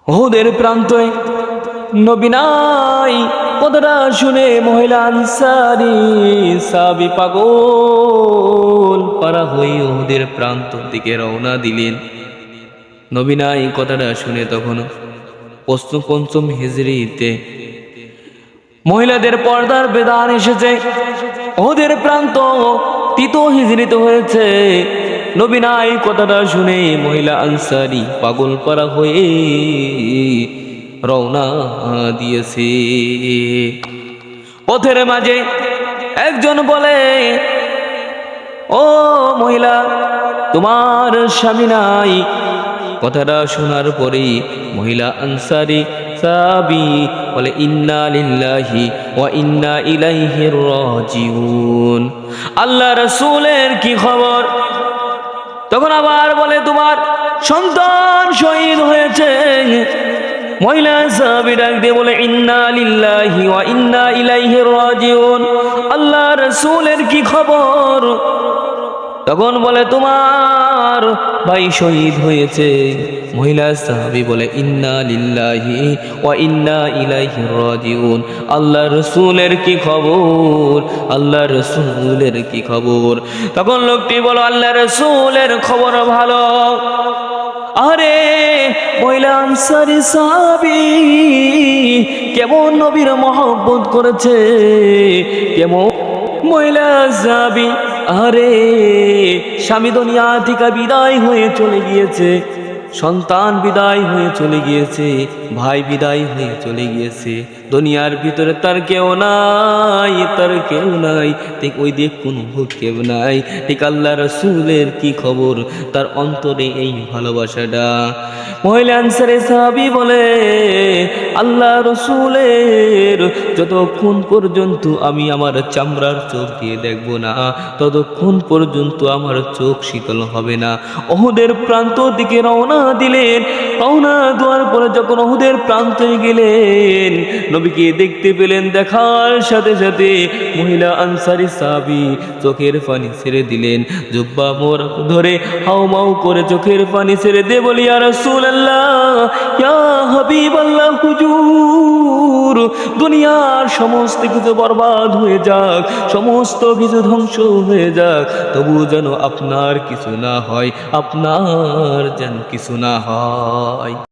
উহুদের প্রান্তে নবী নাই। কথাটা শুনে মহিলা আনসারী সাহাবী পাগল পারা হয়ে উহুদের প্রান্ত দিকে রওনা দিলেন। নবী নাই কথাটা শুনে তখন পঞ্চম হিজরিতে মহিলাদের পর্দার বিধান এসেছে। উহুদের প্রান্ত তৃতীয় হিজরিতে হয়েছে। নবী নাই কথাটা শুনে মহিলা আনসারী পাগল পারা হয়ে রওনা দিয়েছে। পথের মাঝে একজন বলে, ও মহিলা, তোমার স্বামী নাই? কথাটা শোনার পরে মহিলা আনসারী সাহাবী বলে, ইন্না লিল্লাহি ওয়া ইন্না ইলাইহি রাজিউন। আল্লাহ রাসূলের কি খবর? তখন আবার বলে, তোমার সন্তান শহীদ হয়েছে। মহিলা সাহাবী ডাক দিয়ে বলে, ইন্না লিল্লাহি ওয়া ইন্না ইলাইহি রাজিউন। আল্লাহ রাসূলের কি খবর? তখন বলে, তোমার ভাই শহীদ হয়েছে। মহিলা সাহাবী বলে, ইন্না লিল্লাহি ওয়া ইন্না ইলাইহি রাজিউন। আল্লাহ রাসূলের কি খবর? আল্লাহ রাসূলের কি খবর? তখন লোকটি বলে, আল্লাহ রাসূলের খবর ভালো। আরে মহিলা আনসারী সাহাবী কেমন নবীর মহব্বত করেছে, কেমন মহিলা সাহাবী, আরে স্বামী দুনিয়া থেকে বিদায় হয়ে চলে গিয়েছে, সন্তান বিদায় হয়ে চলে গিয়েছে, ভাই বিদায় হয়ে চলে গিয়েছে, দুনিয়ার ভিতরে তার কেউ নাই, তার কেউ নাই, ঠিক ওই দিক কোনো কেউ নাই। ঠিক আল্লাহ রাসূলের কি খবর? তার অন্তরে এই ভালোবাসাটা। মহিলা আনসারী সাহাবী বলে, আল্লাহ রাসূলের যতক্ষণ পর্যন্ত আমি আমার চামড়ার চোখ দিয়ে দেখব না, ততক্ষণ পর্যন্ত আমার চোখ শীতল হবে না। উহুদের প্রান্ত দিকে রওনা দিলেন। রওনা দেওয়ার পরে যখন উহুদের প্রান্তে গেলেন, নবীকে দেখতে পেলেন। দেখার সাথে সাথে মহিলা আনসারী সাহাবী চোখের পানি ছেড়ে দিলেন। জুব্বা মোবারক ধরে হাউমাউ করে চোখের পানি ছেড়ে দিয়ে বলি, ইয়া রাসূলুল্লাহ, ইয়া হাবিবাল্লাহ, হুজুর, দুনিয়ার সমস্ত কিছু বরবাদ হয়ে যাক, সমস্ত কিছু ধ্বংস হয়ে যাক, তবু যেন আপনার কিছু না হয়, আপনার যেন কিছু না হয়।